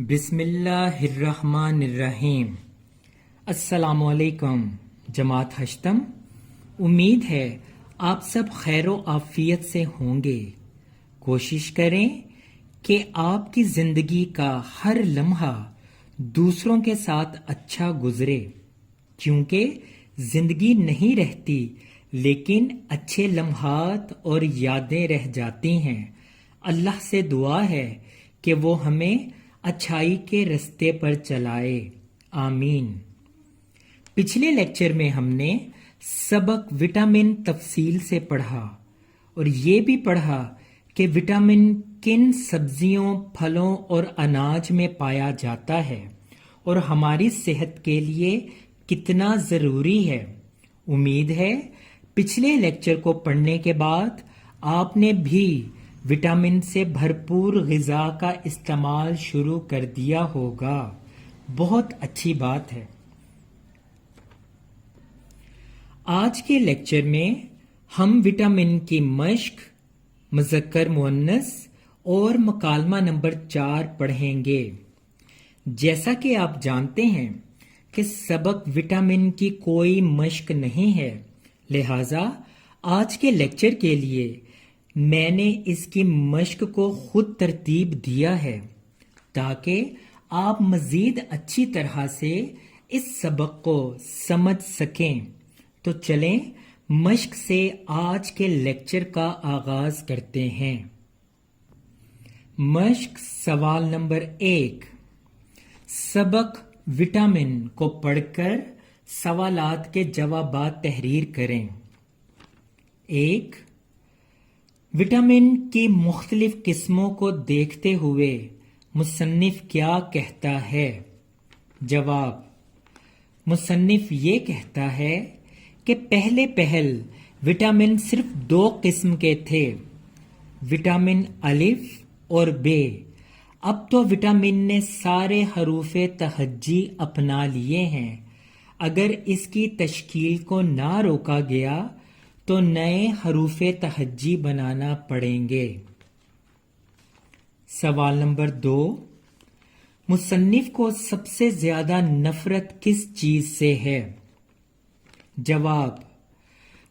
بسم اللہ الرحمن الرحیم۔ السلام علیکم جماعت ہشتم، امید ہے آپ سب خیر و عافیت سے ہوں گے۔ کوشش کریں کہ آپ کی زندگی کا ہر لمحہ دوسروں کے ساتھ اچھا گزرے، کیونکہ زندگی نہیں رہتی لیکن اچھے لمحات اور یادیں رہ جاتی ہیں۔ اللہ سے دعا ہے کہ وہ ہمیں اچھائی کے رستے پر چلائے، آمین۔ پچھلے لیکچر میں ہم نے سبق وٹامن تفصیل سے پڑھا اور یہ بھی پڑھا کہ وٹامن کن سبزیوں، پھلوں اور اناج میں پایا جاتا ہے اور ہماری صحت کے لیے کتنا ضروری ہے۔ امید ہے پچھلے لیکچر کو پڑھنے کے بعد آپ نے بھی وٹامن سے بھرپور غذا کا استعمال شروع کر دیا ہوگا۔ بہت اچھی بات ہے۔ آج کے لیکچر میں ہم وٹامن کی مشق، مذکر مؤنث اور مکالمہ نمبر 4 پڑھیں گے۔ جیسا کہ آپ جانتے ہیں کہ سبق وٹامن کی کوئی مشق نہیں ہے، لہذا آج کے لیکچر کے لیے میں نے اس کی مشق کو خود ترتیب دیا ہے تاکہ آپ مزید اچھی طرح سے اس سبق کو سمجھ سکیں۔ تو چلیں مشق سے آج کے لیکچر کا آغاز کرتے ہیں۔ مشق سوال نمبر 1۔ سبق وٹامن کو پڑھ کر سوالات کے جوابات تحریر کریں۔ 1۔ وٹامن کی مختلف قسموں کو دیکھتے ہوئے مصنف کیا کہتا ہے؟ جواب: مصنف یہ کہتا ہے کہ پہل وٹامن صرف 2 قسم کے تھے، وٹامن الف اور ب۔ اب تو وٹامن نے سارے حروف تہجی اپنا لیے ہیں۔ اگر اس کی تشکیل کو نہ روکا گیا تو نئے حروف تہجی بنانا پڑیں گے۔ سوال نمبر 2۔ مصنف کو سب سے زیادہ نفرت کس چیز سے ہے؟ جواب: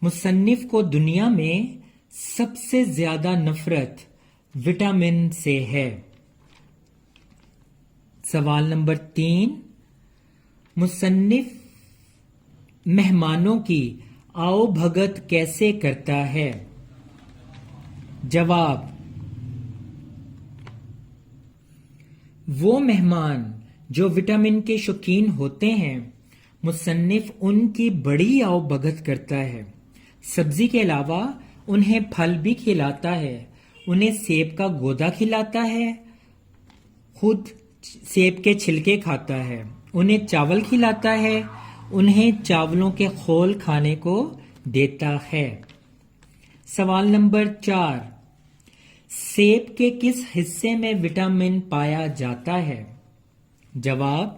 مصنف کو دنیا میں سب سے زیادہ نفرت وٹامن سے ہے۔ سوال نمبر 3۔ مصنف مہمانوں کی آؤ بھگت کیسے کرتا ہے؟ جواب: وہ مہمان جو وٹامن کے شوقین ہوتے ہیں، مصنف ان کی بڑی آؤ بھگت کرتا ہے۔ سبزی کے علاوہ انہیں پھل بھی کھلاتا ہے، انہیں سیب کا گودا کھلاتا ہے، خود سیب کے چھلکے کھاتا ہے، انہیں چاول کھلاتا ہے، انہیں چاولوں کے خول کھانے کو دیتا ہے۔ سوال نمبر 4۔ سیب کے کس حصے میں وٹامن پایا جاتا ہے؟ جواب: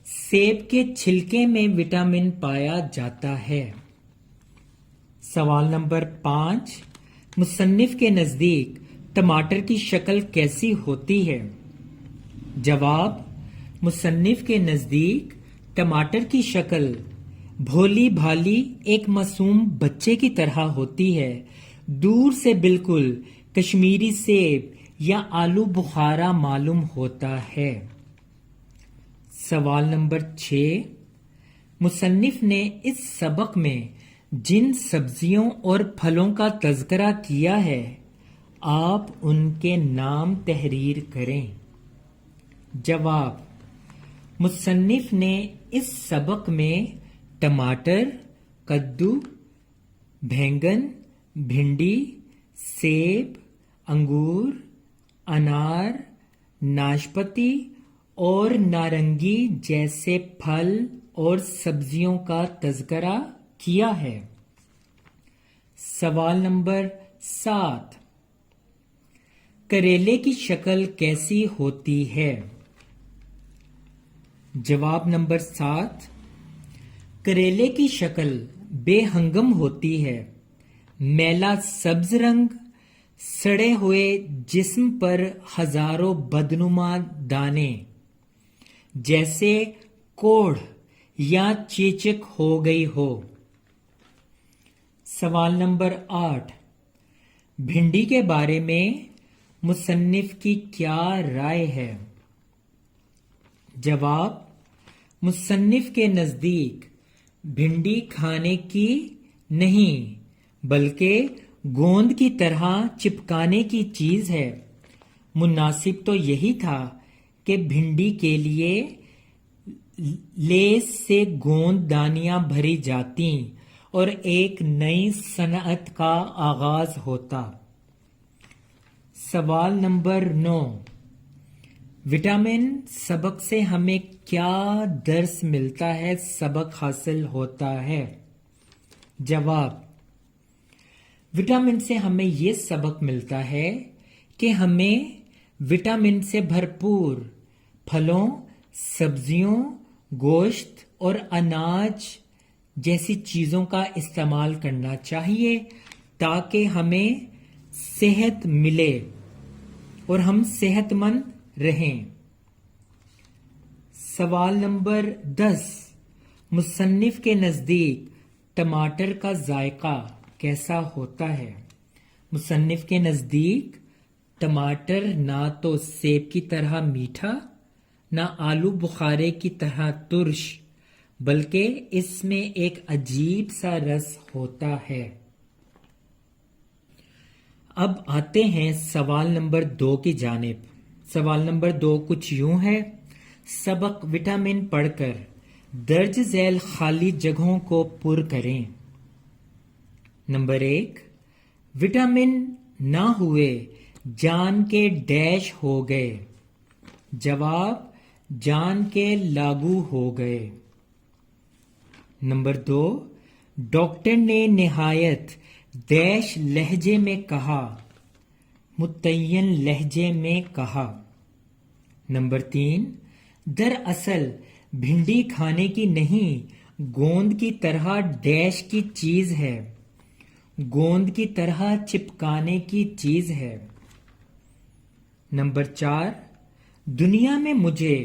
سیب کے چھلکے میں وٹامن پایا جاتا ہے۔ سوال نمبر 5۔ مصنف کے نزدیک ٹماٹر کی شکل کیسی ہوتی ہے؟ جواب: مصنف کے نزدیک ٹماٹر کی شکل بھولی بھالی ایک معصوم بچے کی طرح ہوتی ہے، دور سے بالکل کشمیری سیب یا آلو بخارا معلوم ہوتا ہے۔ سوال نمبر 6۔ مصنف نے اس سبق میں جن سبزیوں اور پھلوں کا تذکرہ کیا ہے، آپ ان کے نام تحریر کریں۔ جواب: مصنف نے اس سبق میں ٹماٹر، کدو، بینگن، بھنڈی، سیب، انگور، انار، ناشپاتی اور نارنگی جیسے پھل اور سبزیوں کا تذکرہ کیا ہے۔ سوال نمبر 7۔ کریلے کی شکل کیسی ہوتی ہے؟ جواب نمبر 7۔ کریلے کی شکل بے ہنگم ہوتی ہے، میلا سبز رنگ، سڑے ہوئے جسم پر ہزاروں بدنما دانے جیسے کوڑھ یا چیچک ہو گئی ہو۔ سوال نمبر 8، بھنڈی کے بارے میں مصنف کی کیا رائے ہے؟ جواب، مصنف کے نزدیک بھنڈی کھانے کی نہیں بلکہ گوند کی طرح چپکانے کی چیز ہے۔ مناسب تو یہی تھا کہ بھنڈی کے لیے لیس سے گوند دانیاں بھری جاتیں اور ایک نئی صنعت کا آغاز ہوتا۔ سوال نمبر 9، وٹامن سبق سے ہمیں کیا درس ملتا ہے، سبق حاصل ہوتا ہے؟ جواب، وٹامن سے ہمیں یہ سبق ملتا ہے کہ ہمیں وٹامن سے بھرپور پھلوں، سبزیوں، گوشت اور اناج جیسی چیزوں کا استعمال کرنا چاہیے تاکہ ہمیں صحت ملے اور ہم صحت مند رہیں۔ سوال نمبر 10، مصنف کے نزدیک ٹماٹر کا ذائقہ کیسا ہوتا ہے؟ مصنف کے نزدیک ٹماٹر نہ تو سیب کی طرح میٹھا، نہ آلو بخارے کی طرح ترش، بلکہ اس میں ایک عجیب سا رس ہوتا ہے۔ اب آتے ہیں سوال نمبر 2 کی جانب۔ سوال نمبر 2 کچھ یوں ہے، سبق وٹامن پڑھ کر درج ذیل خالی جگہوں کو پر کریں۔ نمبر 1، وٹامن نہ ہوئے جان کے ڈیش ہو گئے۔ جواب، جان کے لاگو ہو گئے۔ نمبر 2، ڈاکٹر نے نہایت ڈیش لہجے میں کہا، متعین لہجے میں کہا۔ نمبر 3، دراصل بھنڈی کھانے کی نہیں گوند کی طرح ڈیش کی چیز ہے، گوند کی طرح چپکانے کی چیز ہے۔ نمبر 4، دنیا میں مجھے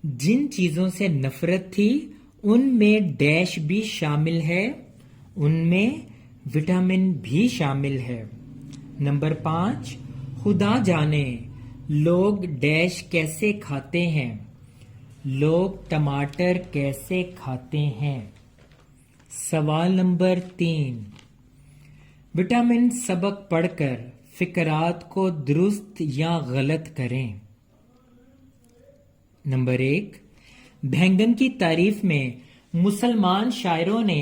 جن چیزوں سے نفرت تھی ان میں ڈیش بھی شامل ہے، ان میں وٹامن بھی شامل ہے۔ نمبر 5، خدا جانے لوگ ڈیش کیسے کھاتے ہیں، لوگ ٹماٹر کیسے کھاتے ہیں۔ سوال نمبر 3، وٹامن سبق پڑھ کر فقرات کو درست یا غلط کریں۔ نمبر 1، بینگن کی تعریف میں مسلمان شاعروں نے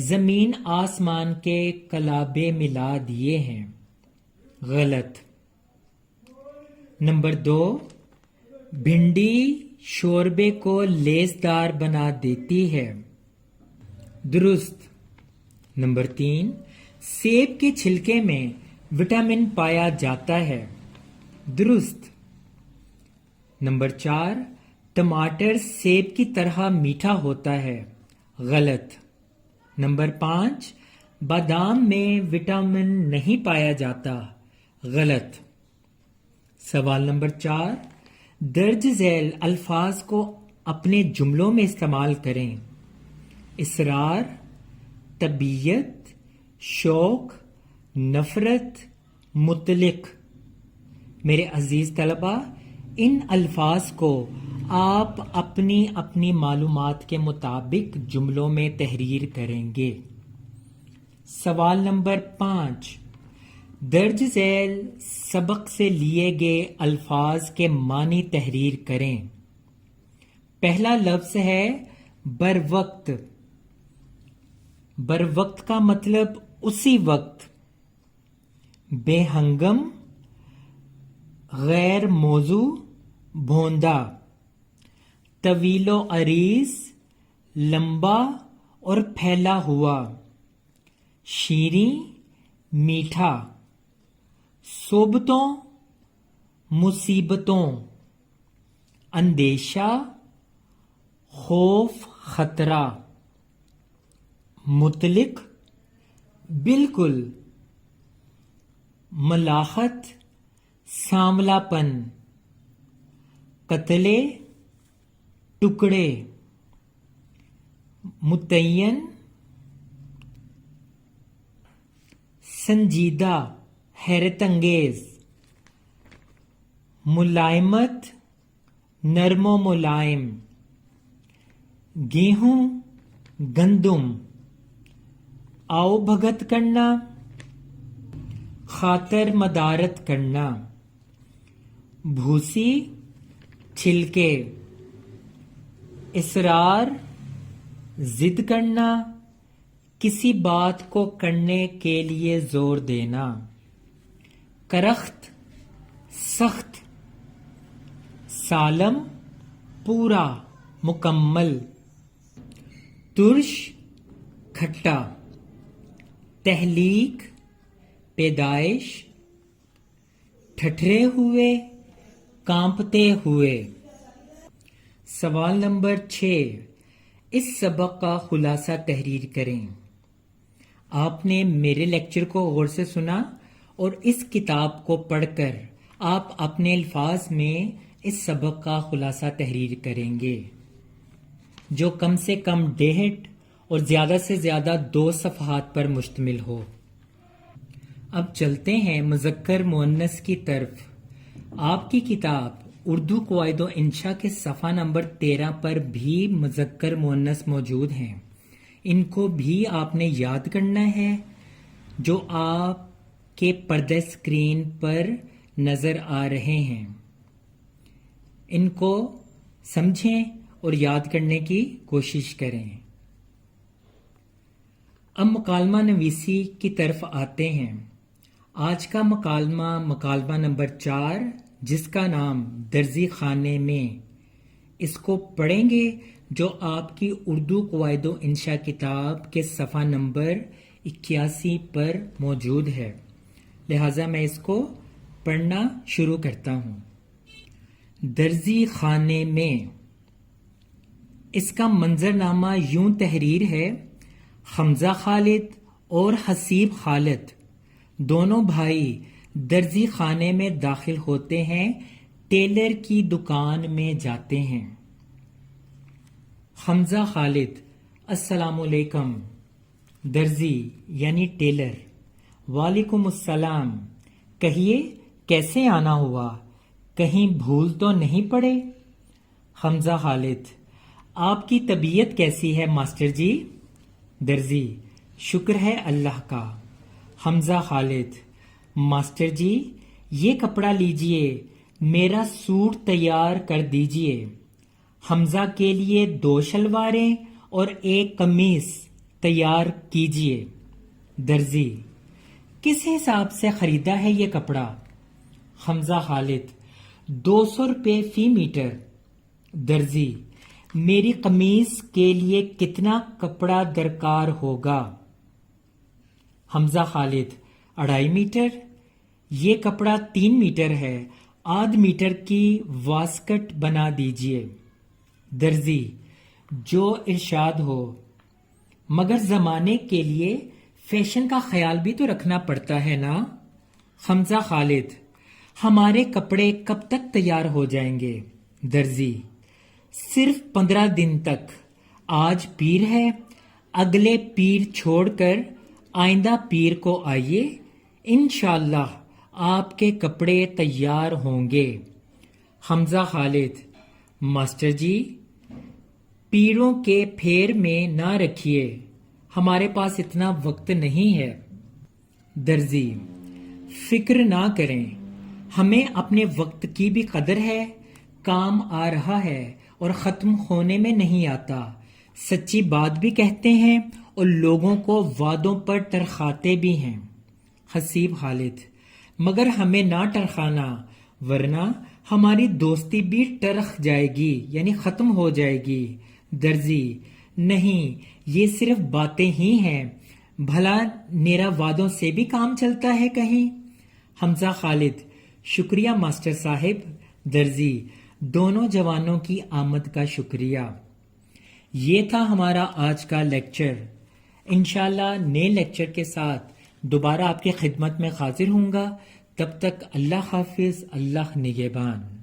زمین آسمان کے کلابے ملا دیے ہیں، غلط۔ نمبر 2، بھنڈی شوربے کو لیسدار بنا دیتی ہے، درست۔ نمبر 3، سیب کے چھلکے میں وٹامن پایا جاتا ہے، درست۔ نمبر 4، ٹماٹر سیب کی طرح میٹھا ہوتا ہے، غلط۔ نمبر 5، بادام میں وٹامن نہیں پایا جاتا، غلط۔ سوال نمبر 4، درج ذیل الفاظ کو اپنے جملوں میں استعمال کریں۔ اصرار، طبیعت، شوق، نفرت، مطلق۔ میرے عزیز طلبہ، ان الفاظ کو آپ اپنی اپنی معلومات کے مطابق جملوں میں تحریر کریں گے۔ سوال نمبر 5، درج ذیل سبق سے لیے گئے الفاظ کے معنی تحریر کریں۔ پہلا لفظ ہے بروقت۔ بروقت کا مطلب اسی وقت، بے ہنگم، غیر موزوں، بھوندا۔ طویل و عریض، لمبا اور پھیلا ہوا۔ شیریں، میٹھا۔ صوبتوں، مصیبتوں۔ اندیشہ، خوف، خطرہ۔ مطلق، بالکل۔ ملاحت سانولا پن، قتلے ٹکڑے، متعین سنجیدہ حیرت انگیز، ملائمت نرم و ملائم، گیہوں گندم، آؤ بھگت کرنا خاطر مدارت کرنا، بھوسی چھلکے، اصرار ضد کرنا، کسی بات کو کرنے کے لیے زور دینا، کرخت سخت، سالم پورا مکمل، ترش کھٹا، تحلیق پیدائش، ٹھٹھرے ہوئے کانپتے ہوئے۔ سوال نمبر 6، اس سبق کا خلاصہ تحریر کریں۔ آپ نے میرے لیکچر کو غور سے سنا اور اس کتاب کو پڑھ کر آپ اپنے الفاظ میں اس سبق کا خلاصہ تحریر کریں گے، جو کم سے کم 1.5 اور زیادہ سے زیادہ 2 صفحات پر مشتمل ہو۔ اب چلتے ہیں مذکر مؤنث کی طرف۔ آپ کی کتاب اردو قواعد و انشاء کے صفحہ نمبر 13 پر بھی مذکر مؤنث موجود ہیں۔ ان کو بھی آپ نے یاد کرنا ہے، جو آپ کے پردہ اسکرین پر نظر آ رہے ہیں۔ ان کو سمجھیں اور یاد کرنے کی کوشش کریں۔ اب مکالمہ نویسی کی طرف آتے ہیں۔ آج کا مکالمہ نمبر 4، جس کا نام درزی خانے میں، اس کو پڑھیں گے، جو آپ کی اردو قواعد و انشاء کتاب کے صفحہ نمبر 81 پر موجود ہے۔ لہٰذا میں اس کو پڑھنا شروع کرتا ہوں۔ درزی خانے میں۔ اس کا منظرنامہ یوں تحریر ہے: حمزہ خالد اور حسیب خالد دونوں بھائی درزی خانے میں داخل ہوتے ہیں، ٹیلر کی دکان میں جاتے ہیں۔ حمزہ خالد: السلام علیکم۔ درزی یعنی ٹیلر: وعلیکم السلام، کہیے کیسے آنا ہوا، کہیں بھول تو نہیں پڑے؟ حمزہ خالد: آپ کی طبیعت کیسی ہے ماسٹر جی؟ درزی: شکر ہے اللہ کا۔ حمزہ خالد: ماسٹر جی یہ کپڑا لیجئے، میرا سوٹ تیار کر دیجئے۔ حمزہ کے لیے 2 شلواریں اور 1 قمیص تیار کیجئے۔ درزی: کس حساب سے خریدا ہے یہ کپڑا؟ حمزہ خالد: 200 روپے فی میٹر۔ درزی: میری قمیص کے لیے کتنا کپڑا درکار ہوگا؟ حمزہ خالد: 2.5 میٹر۔ یہ کپڑا 3 میٹر ہے، آدھ میٹر کی واسکٹ بنا دیجئے۔ درزی: جو ارشاد ہو، مگر زمانے کے لیے فیشن کا خیال بھی تو رکھنا پڑتا ہے نا؟ حمزہ خالد: ہمارے کپڑے کب تک تیار ہو جائیں گے؟ درزی: صرف 15 دن تک۔ آج پیر ہے، اگلے پیر چھوڑ کر آئندہ پیر کو آئیے، انشاءاللہ آپ کے کپڑے تیار ہوں گے۔ حمزہ خالد: ماسٹر جی پیروں کے پھیر میں نہ رکھیے، ہمارے پاس اتنا وقت نہیں ہے۔ درزی: فکر نہ کریں، ہمیں اپنے وقت کی بھی قدر ہے، کام آ رہا ہے اور ختم ہونے میں نہیں آتا، سچی بات بھی کہتے ہیں اور لوگوں کو وعدوں پر ٹرخاتے بھی ہیں۔ حسیب خالد: مگر ہمیں نہ ٹرخانا، ورنہ ہماری دوستی بھی ٹرخ جائے گی، یعنی ختم ہو جائے گی۔ درزی: نہیں، یہ صرف باتیں ہی ہیں، بھلا میرا وعدوں سے بھی کام چلتا ہے کہیں؟ حمزہ خالد: شکریہ ماسٹر صاحب۔ درزی: دونوں جوانوں کی آمد کا شکریہ۔ یہ تھا ہمارا آج کا لیکچر۔ انشاءاللہ نئے لیکچر کے ساتھ دوبارہ آپ کی خدمت میں حاضر ہوں گا. تب تک اللہ حافظ، اللہ نگہبان.